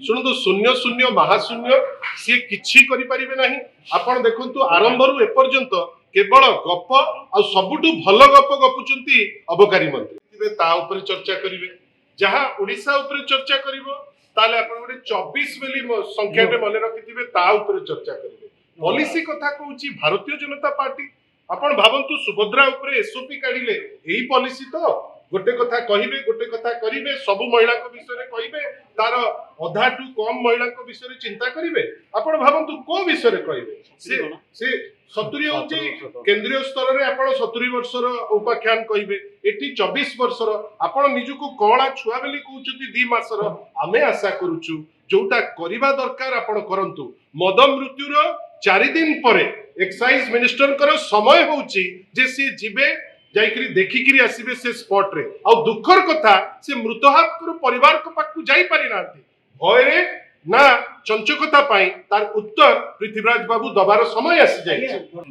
शुणु शून्य शून्य महाशून्य सी किछि करि परिबे नाही। आपण देखंतु आरंभरू एपर्यंत केवल गप आ सबुठु भल गप गपुचंती अबकारी मंत्री ता ऊपर चर्चा करिवे। जहा ओडिशा ऊपर चर्चा करिवो ताले आपण गोटे 24 बेली संख्याटे मने रखिथिबे ता ऊपर चर्चा करिवे। पॉलिसी कथा कहूची भारतीय जनता पार्टी। आपण भावंतु सुभद्रा ऊपर एसओपी काढिले एही पॉलिसी तो गोटे कथा कहिबे गोटे कथा करिवे सब महिला को विषय रे कहिबे तार अधा टू कम महिला को विषय रे चिंता करिवे। आपण भावंतु को विषय रे कहिबे से 70 होची केंद्रीय स्तर रे आपण 70 वर्षर उपाख्यान कहिबे एठी 24 वर्षर आपण निजुको कळा छुआ बेली कहउछती 2 मासर आमे आशा करूछु जोटा करिबा दरकार आपण करंतु। मद मृत्युर 4 दिन परे एक्साइज मिनिस्टर कर समय होची जे से जिबे जाइकरी देखिकरी आसीबे से स्पॉट रे आ दुखर कथा से मृतहात कर परिवार को पाकु जाई पारि नांती भय रे ना चंचकता पाई तार उत्तर पृथ्वीराज बाबू दबार समय आसी जाय।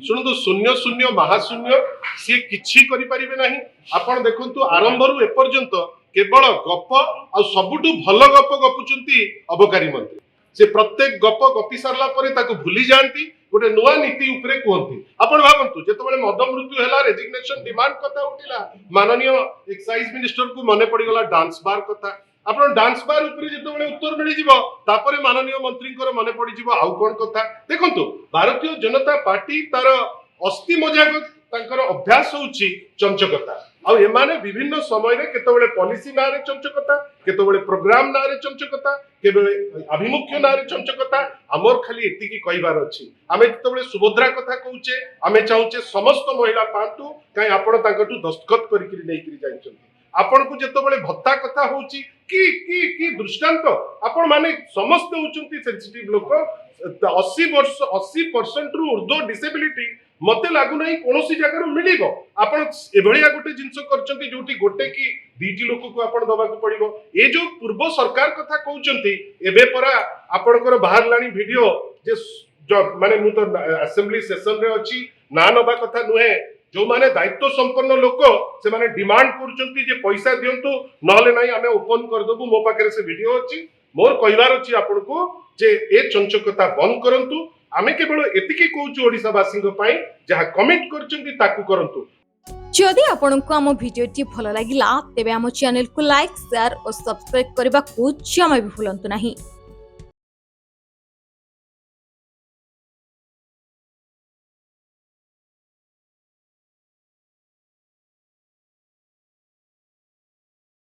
शुणु शून्य शून्य महाशून्य सी किछि करि परिबे नाही। आपण देखंतु आरंभरू एपर्यंत केवल गप आ सबुठु भल गप गपुचंती अबकारी मंत्री। से प्रत्येक गप गपी सारला परे ताको भूली जानती गोटे नुआ नीति उपरे कहती। आपण भावंतु जेतबेले मद मृत्यु हैला रेजिग्नेशन डिमांड कथा उठिला माननीय एक्साइज मिनिस्टर को मने पड़ी गला डांस बार कथा। आपण डांस बार उपरे जेतबेले उत्तर मिलि जिवो तापरे माननीय मंत्रींकर मने पड़ी जिवो आउ कोन कथा। देखंतु भारतीय जनता पार्टी तार अस्थि मजाक तांकर अभ्यास होउची चंचकता आ एमाने विभिन्न समय रे केतबेले पॉलिसी नारे चंचकता केतबेले प्रोग्राम नारे चंचकता केबेले अभिमुख्य नारे चंचकता। हमर खाली एतिकी कहिबार अछि आमे जेतबेले सुभद्रा कथा कहूचे आमे चाहूचे समस्त महिला पांतु काई आपण तांकटू दस्तखत करिकरी नेइकरी जाइछन। आपण को जेतबेले भत्ता कथा होउची की दृष्टांत आपण माने समस्त होउचंती सेंसिटिव लोक 80% रु ऊर्ध्व डिसेबिलिटी मते लागु नाही कोनोसी जगह मिलिबो। आपण एभलिया गोटे जिंस करचंती जोटी गोटे की दीटी लोक को आपण दबाकू पड़िबो। ए जो पूर्व सरकार कथा कहउचंती एबे परा आपनकर बाहर लानी वीडियो जे माने मु तो असेंबली सेशन रे अछि ना नबा कथा नुहे जो माने दायित्व संपन्न लोक से माने डिमांड करचंती जे पैसा दियंतु नहले नाही आमे ओपन कर दबु। मो पाखरे से वीडियो अछि मोर कहिवार अछि आपनको जे ए चंचकता बंद करंतु। आमे केवल एतिकी कहूछु ओडिसावासी पई जहा कमेंट करचंती ताकू करंतु। जदि आपनको आम भिडियोटी भल लागिला तेबे आम चैनल को लाइक शेयर और सब्सक्राइब करबा को जमा भी भूलंतु नहीं।